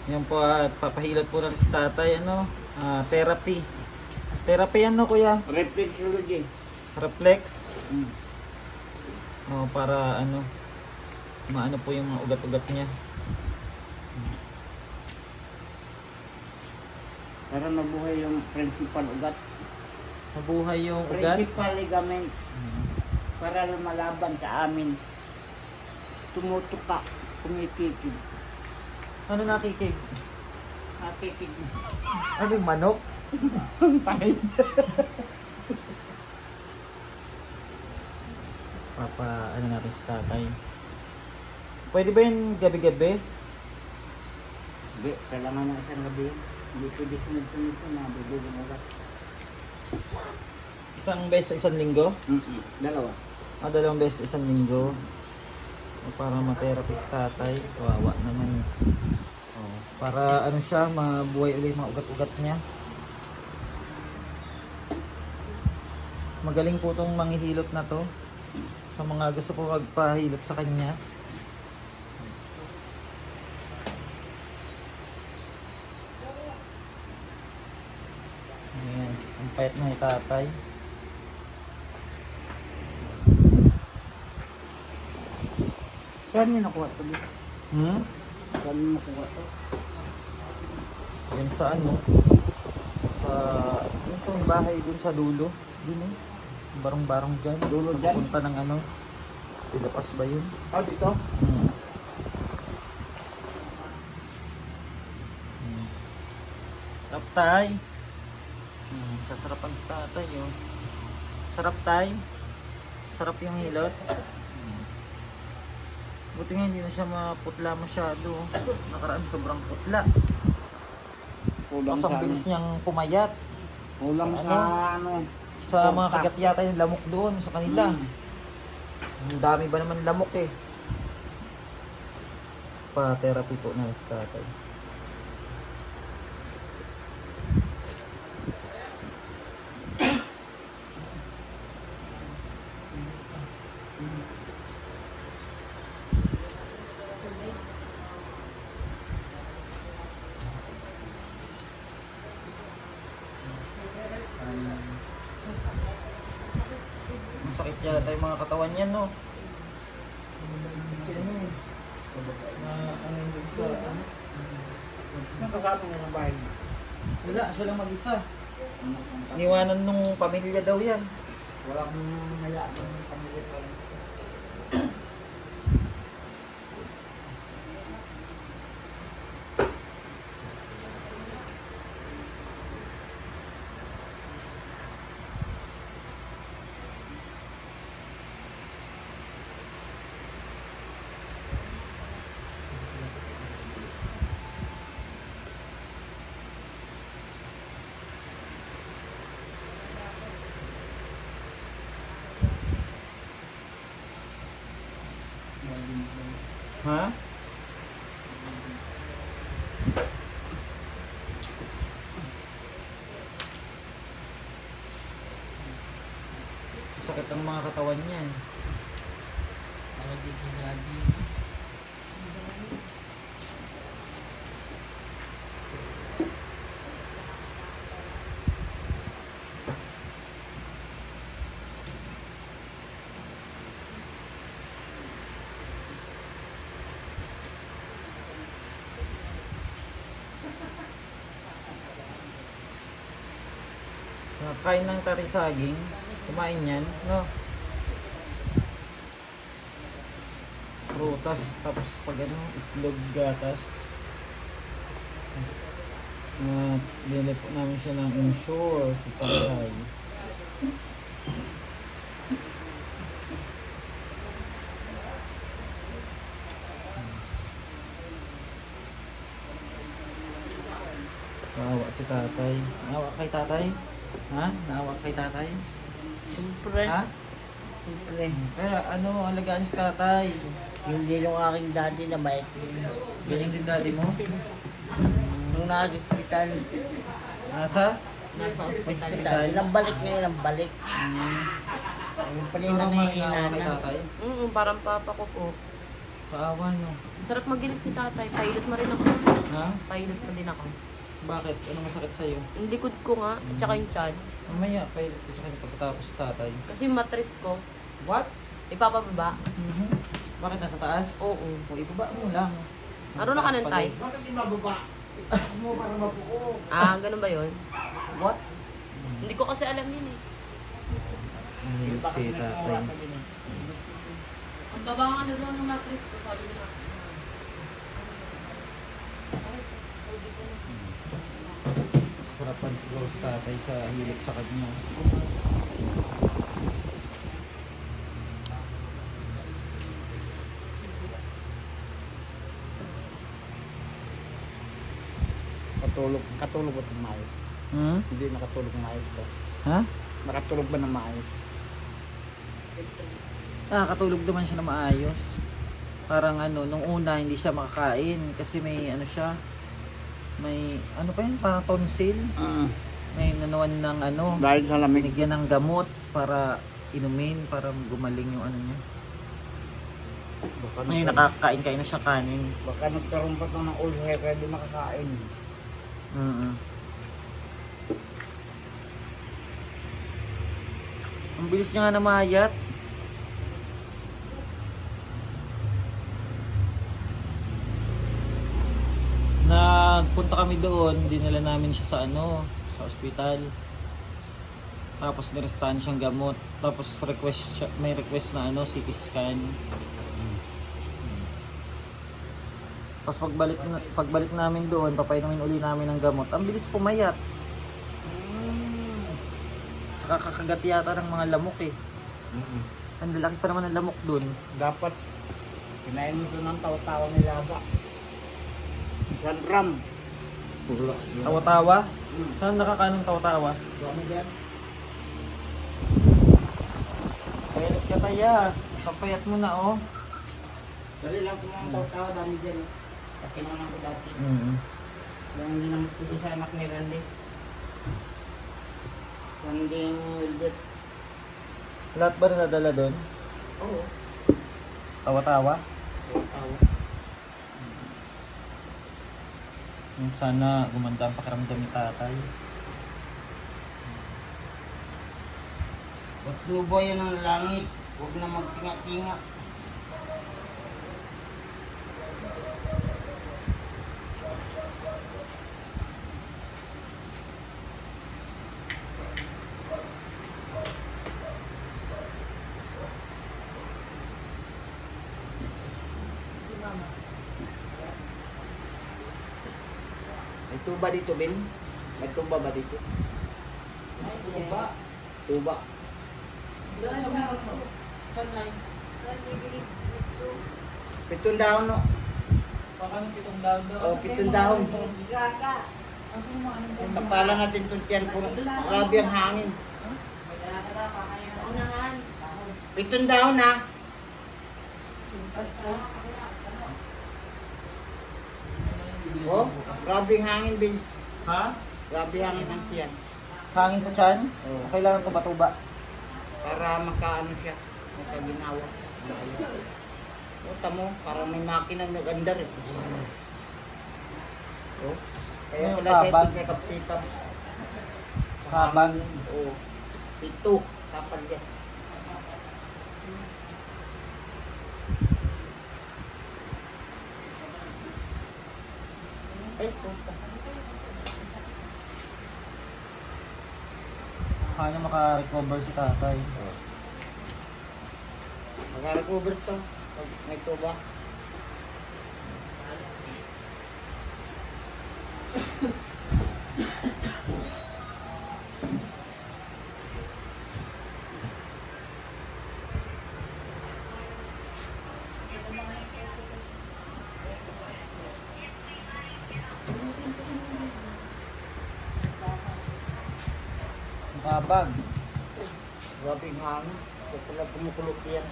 Yan po at papahilot po natin si tatay, ano, therapy. Therapy ano kuya? Reflexology. Reflex. Mm. Para ano, maano po yung mga ugat-ugat niya. Para mabuhay yung principal ugat. Mabuhay yung ugat. Principal ligament. Para lumalaban sa amin. Tumutuka. Kumikikid. Ano nakikig? Nakikid. Ano yung manok? Pahit. Ano natin si tatay. Pwede ba yung gabi-gabi? Hindi, sa laman ng isang gabi. Hindi pwede sunod-sunod ko na bubugong ugat. Isang beses sa isang linggo? Dalawa. Dalawang beses sa isang linggo. Para ma-therapy si tatay. Kawawa naman. Para ano siya, mabuhay ulit yung mga ugat-ugat niya. Magaling po itong manghihilot na to. Sa mga gusto po magpahilot sa kanya. Ayan, ang payat na ni tatay. Saan niyo nakuha ito? Saan niyo nakuha ito? Yan sa ano? Yun sa may bahay dun sa dulo. Dun barong-barong dyan. Dulo Sa dyan? pupunta ng ano? Pilapas ba yun? Dito? Sarap tay. Sasarapan sa tatay yun. Sarap tay. Sarap yung hilot. Buti nga hindi na siya maputla masyado. Nakaraan sobrang putla. Kulang Tapos ang bilis niyang pumayat. Kulang sa sa ano? Sa mga kagat yata yung lamok doon sa kanila. Ang dami ba naman lamok eh. Pa-therapy po na sa tatay. Masakit yata yung mga katawan niya, no? Kasi ano eh. Ano yung sa ano? Nakakapong ng bahay. Wala, siya lang mag-isa. Niwanan nung pamilya daw yan. Walang hayaan ng pamilya ko. Ha? Sakit ang mga katawan niya eh. Kain ng tari saging, kumain yan, no? Prutas, tapos pag ano, itlog, gatas. Binili po namin siya ng Ensure sa Tagay. Naawa si tatay. Naawa kay tatay? Ha? Naawa kay tatay? Siyempre. Ha? Siyempre. Kaya ano, alagaan si tatay. Hindi yung aking daddy na may Ganyan din daddy mo? nung nag-hospital, Nasa? nasa hospital Hospital? tayo. Ilang balik ngayon, ilang balik. Yung pala yung nangihina naawa kay na. tatay? Parang papa ko po. Kaawa no. Sarap magilit ni tatay. Pilot mo rin ako. Ha? Pilot na din ako. Bakit? Anong masakit sa'yo? Yung likod ko nga, at saka yung tiyan. Mamaya, pilot ko sa kanya pagkatapos tatay. Kasi yung mattress ko, What? ipapababa. Mhm. Bakit nasa taas? Oo. O ibaba mo lang. Marunong ka ng tay? Bakit di mababa? Itaas mo para mabuo. Ah, ganun ba yun? What? Hindi ko kasi alam yun eh. Mahilig si tatay. Ang baba nga na doon ng mattress ko, sabi nila. Sarapan siguro si tatay sa hilig sa kanya. Katulog ba itong maayos? Hmm? Hindi nakatulog ng maayos ba? Ha? Nakatulog ba ng maayos? Katulog naman siya na maayos. Parang ano, nung una hindi siya makakain kasi may ano siya, may ano pa yun, parang tonsil. May nanuwan ng ano, Dahil sa lamig. binigyan ng gamot para inumin, para gumaling yung ano niya. Ngayon nakakain-kain na siya kanin. Baka nagkaroon pa ito ng ulcer kaya di makakain. Ang bilis niya nga namayat. Nagpunta kami doon, dinala namin siya sa ano, sa ospital. Tapos nirestahan siyang gamot. Tapos may request na ano, CT scan. Tapos pagbalik namin doon, papainumin uli namin ng gamot. Ang bilis pumayat. Sa kakagat yata ng mga lamok eh. Ang lalaki pa naman ng lamok doon. Dapat kinain mo ito ng tawa-tawa ni Laga. 1 gram. Tawa-tawa? Saan nakakanong tawa-tawa? Ano yan? Payat ka taya. Papayat mo na oh. Dali lang kung mga tawa-tawa dami dyan. Pakinunan ko dati. Yung hindi naman ito sa anak ni Randy. Randy Wilbert. Lahat ba na nadala doon? Oo. Tawa-tawa? Tawa. Sana gumanda ang pakiramdam ni tatay. Patlubo yun ang langit. Huwag na magtinga-tinga. May tuba dito, Ben? May tuba ba dito? Tuba? Tuba. Pitong dahon, no? Parang pitong daw daw. O, pitong dahon. Tapalan natin itong tiyan kung grabe ang hangin. Pitong dahon, ha? Oh, grabe ang hangin, Ben. Ha? Grabe ang hangin ng tiyan. Hangin sa tiyan? Oo. Kailangan tuba-tuba. Para makaano siya, makaginawa. O, tamo, parang may makina nag-andar eh. Oh. Kaya Ano, pala siya kabag? ito kapitap. Kabag? Oo. Ito, kapag yan. Ay, puta. Paano maka-recover si tatay? Mag-recover to. Pag may tuba. Kabag. Grabe ang hangin. Ito pala kumukulot yan.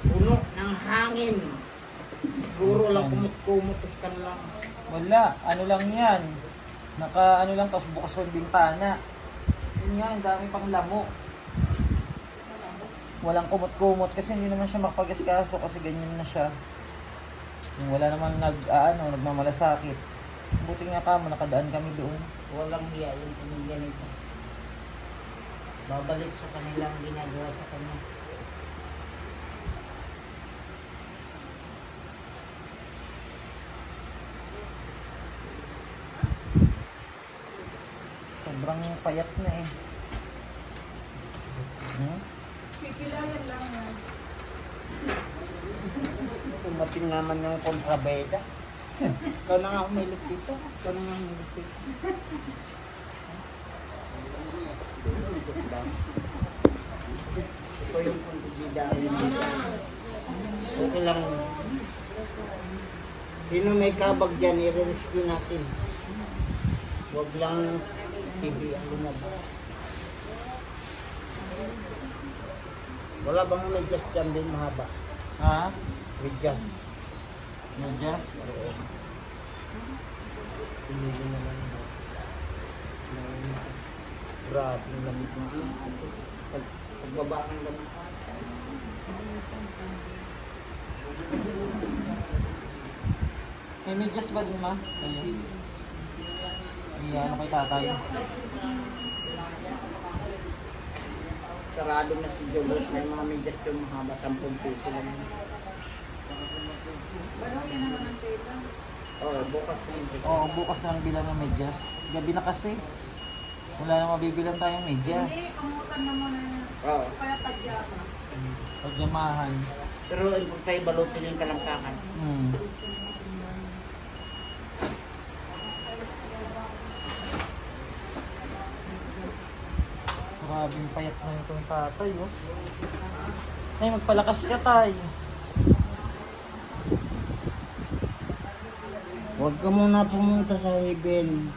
Puno ng hangin. Siguro lang kumut-kumutos ka lang. Wala. Ano lang yan. Ano lang, tapos bukas ko yung bintana. Yun nga, ang dami pang lamok. Walang kumot-kumot kasi hindi naman siya makapagasikaso kasi ganyan na siya. Yung wala naman nagmamalasakit. Buti nga kamo, nakadaan kami doon. Walang hiya yung pamilya nito. Babalik sa kanilang ginagawa sa kanya. Sobrang payat na eh. Hmm? Pipilayan lang yan. Tumating naman yung kontrabeda. Ikaw na nga umilip dito. Ikaw na nga umilip dito. Ito yung kontrabeda. Okay lang. Sino may kabag dyan, i-rescue natin. Huwag lang TV ang lumabas. Wala bang medyas dyan din mahaba? Ha? Medyas. Medyas? Pinili naman. Grabe, ang lamig mo. Pagbaba ng lamig. May medyas ba din ma? Ayun. Ano kay tatay? Sarado na si Jobos na yung mga medyas yung mahaba, 10 piso lang. Balutin naman ang tela. Oo, bukas na yun. Oo, bukas lang bilang ng medyas. Gabi na kasi. Wala na mabibilang tayong Hindi, medyas. kamutan na muna yan. Oo. Kaya tadya ka. Pagyamahan. Pero kung tayo balutin yung kalangkangan. Hmm. Grabing payat na itong tatay, oh. Ay, magpalakas ka, tay. Huwag ka muna pumunta sa Heaven.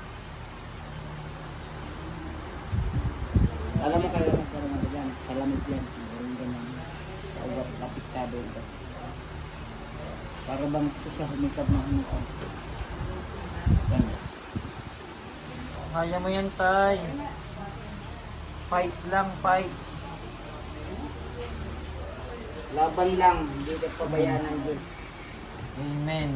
Alam mo kayo na dyan, sa lamig yan. Meron ganyan. Pagkat kapiktado ito. Para bang ito siya humikab na humikab. Yan. Kaya mo yan, tay. Fight lang, fight. Laban lang, hindi ka pabayaan ng Diyos. Amen.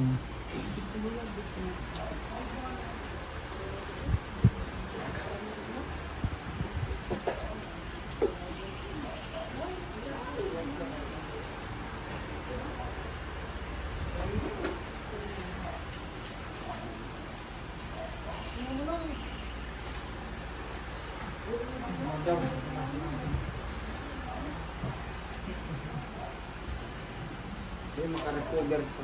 Hindi makarecover ko.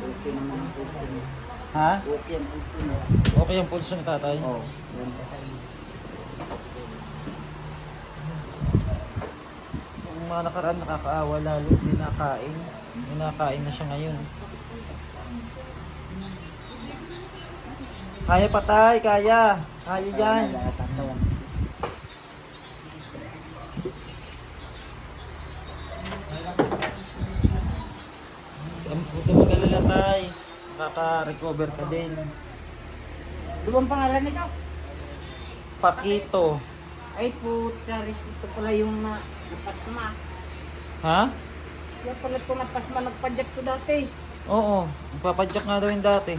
Okay naman ang puso niya. Ha? Okay ang puso niya. Okay ang pulso ni tatay? Oo. Yan. Yung mga nakaraan nakakaawa lalo, hindi nakain. Hindi nakain na siya ngayon. Kaya pa tay, kaya. Kaya yan. Tatawan. Huwag ka mag-alala tay. Nakaka-recover ka din. Ano bang pangalan nito? Pakito. Ay puta, ito pala yung napasma. Ha? Yan pala ito napasma, nagpadyak ko dati. Oo. Magpapadyak nga daw yung dati.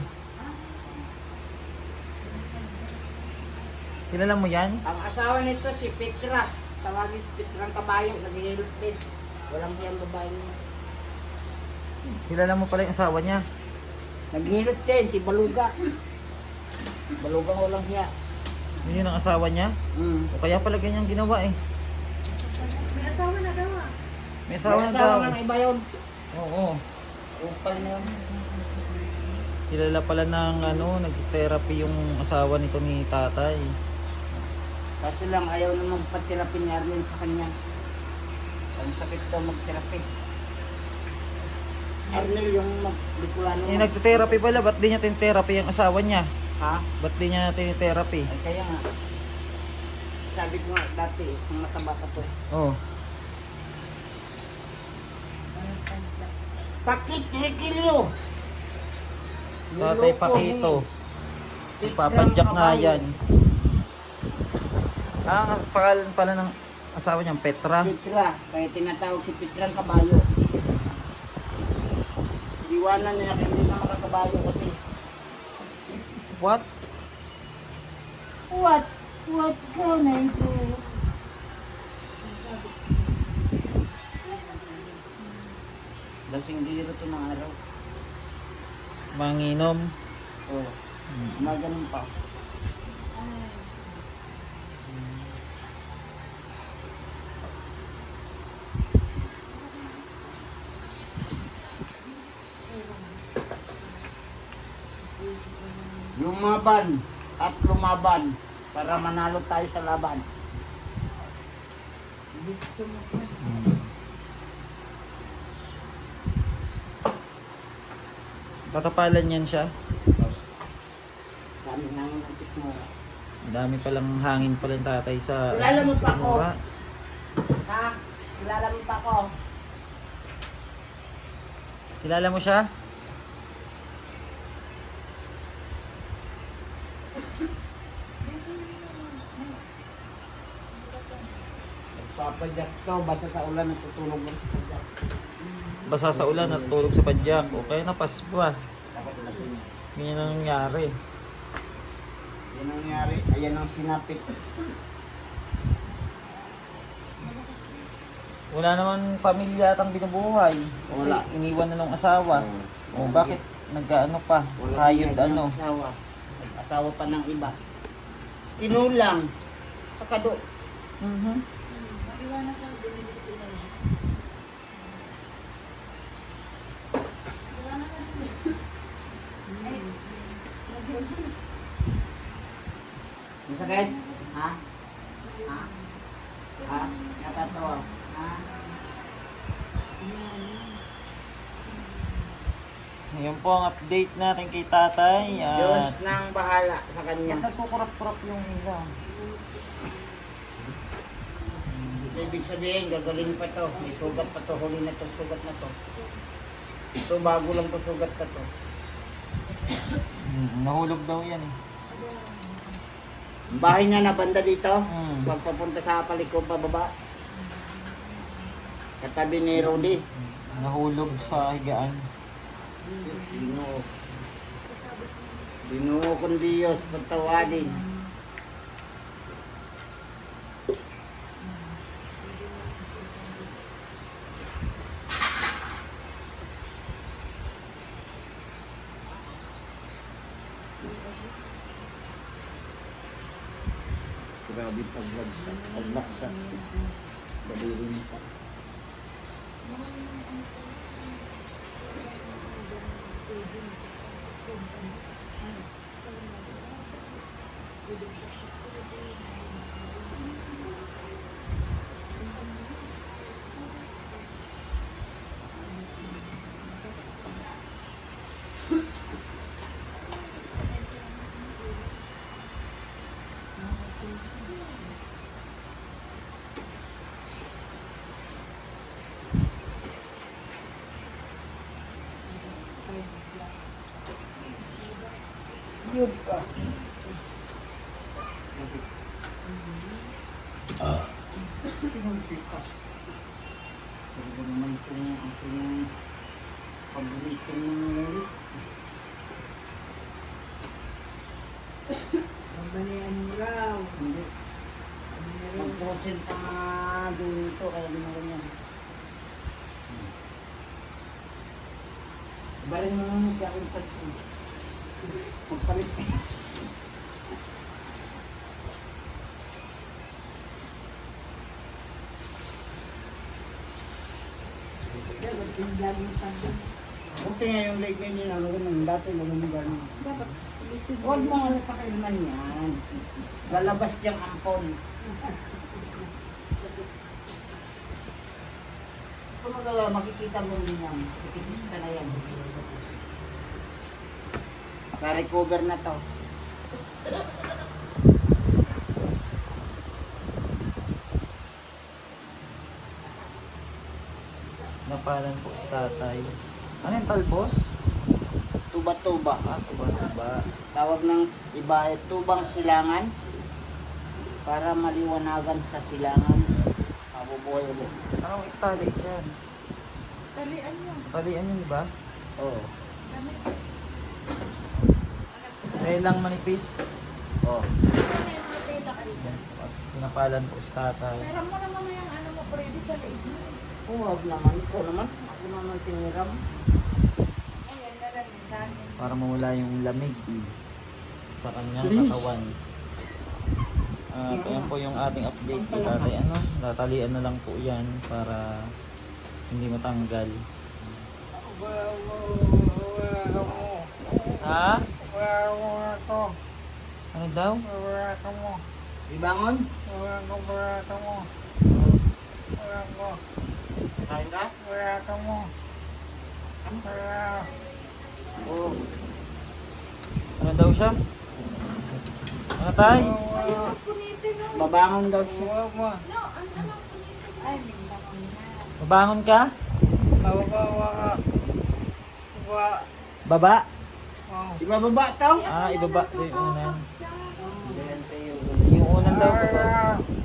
Kilala mo yan? Ang asawa nito si Petra. Tawagin si Petra ang kabayo, nag-hilot din. Walang hiyang babae niya. Kilala mo pala yung asawa niya? Naghilot din, si Baluga. Baluga walang hiya. Yun ang asawa niya? O kaya pala ganyan ginawa eh. May asawa na daw ah. May asawa May na asawa daw. nga ng iba yun. Oo. Upal na yun. Kilala pala ng nag-therapy yung asawa nito ni tatay. Kaso lang ayaw na magpa-therapy ni Arlen sa kanya. Ang sakit daw mag-therapy. Arnel yung mag-Bicolano. Eh, nag-therapy pala, ba't di niya tin-therapy ang asawa niya? Ha? Ba't di niya tin-therapy? Ay kaya nga. Sabi ko nga dati, kung mataba ka to. Oh. Pakit, Rekilyo! Tatay Pakito. Ipapadyak nga yan. Ang pangalan pala ng asawa niya, Petra. Petra, kaya tinatawag si Petra ang kabayo. Iwanan niya, hindi na makakabayo kasi. What? What? What can I do? Lasing dito to ng araw. Manginom. Oh. Maganon pa. Lumaban at lumaban para manalo tayo sa laban. Tatapalan yan siya. Kami nang nantik mo. Ang dami palang hangin pala ng tatay sa Kilala mo pa ako? mura. Ha? Kilala mo pa ako? Kilala mo siya? Papadyak to, basta sa ulan natutulog mo. Basa sa ulan, natutulog sa padyak. O kaya napasba. Dapat natin. Ganyan ang nangyari. Yan ang nangyari. Ayan ang sinapit. Wala naman pamilya atang binubuhay. Kasi Wala. iniwan na ng asawa. O bakit nagkaano pa? Wala Hayod niyang ano? Asawa. Asawa pa ng iba. Kinulang. Sakado. Masakit? Ha? Ha? Ha? Natatawa? Ha? Ngayon po ang update natin kay tatay. Diyos nang bahala sa kanya. Nagkukurap-kurap yung ilaw. Ibig sabihin, gagaling pa to. May sugat pa to. Huli na to. Sugat na to. Ito, bago lang to. Sugat na to. Nahulog daw yan eh. Ang bahay niya na banda dito. Hmm. Pagpapunta sa paliko pababa. Katabi ni Rudy. Nahulog sa higaan. Ginoo. Ginoo kong Diyos, pagtawadin. Grabe paglagsak. Paglaksak. Balirin pa. Yun ka. Pinunti ka. Pero naman itong aking paborito ng nangyari. Babalian mo raw. Hindi. Mag-proceed pa nga dito kaya ginawa niya. Barin mo naman sa aking pagsin. Magpalit. Buti nga yung leg niya na ganun. Dati ganun ganun. Dapat isin Huwag mo ano pakailaman yan. Lalabas diyang ampon. Kung magawa, makikita mo din yan. Makikita na yan. Naka-recover na to. Napalan po si tatay. Ano yung talbos? Tuba-tuba. Ah, tuba-tuba. Tawag ng iba ay tubang silangan. Para maliwanagan sa silangan. Mabubuhay ulit. Anong itali dyan? Talian mo. Talian yun, di ba? Oo. Lang manipis. Oo. Yan. Pinapalan po sa tatay. Meron mo naman na yung ano mo, pwede sa leeg mo. Huwag naman. Ikaw naman. Ako naman tiniram. Ayan na lang, yung dami. Para mawala yung lamig sa kanyang Please. katawan. At ayan po yung ating update kay tatay. Ano, tatalian na lang po yan para hindi matanggal. Ha? Ano daw? Ibangon? Kain ka? Oo. Ano daw siya? Ano tay? Punitin mo. Babangon daw siya. No, ano punitin? Ay, lindangon na. Babangon ka? Baba? Ibababa tao? Ibaba. Yung unan. Siya. Yung unan daw po.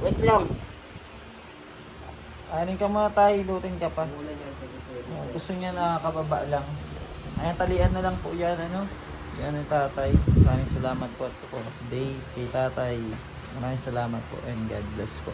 Wait lang. Anin ka muna tayo, ilutin ka pa. Gusto niya nakakababa lang. Ayan, talian na lang po yan, ano? Yan ang tatay. Maraming salamat po at po. Day kay tatay. Maraming salamat po and God bless po.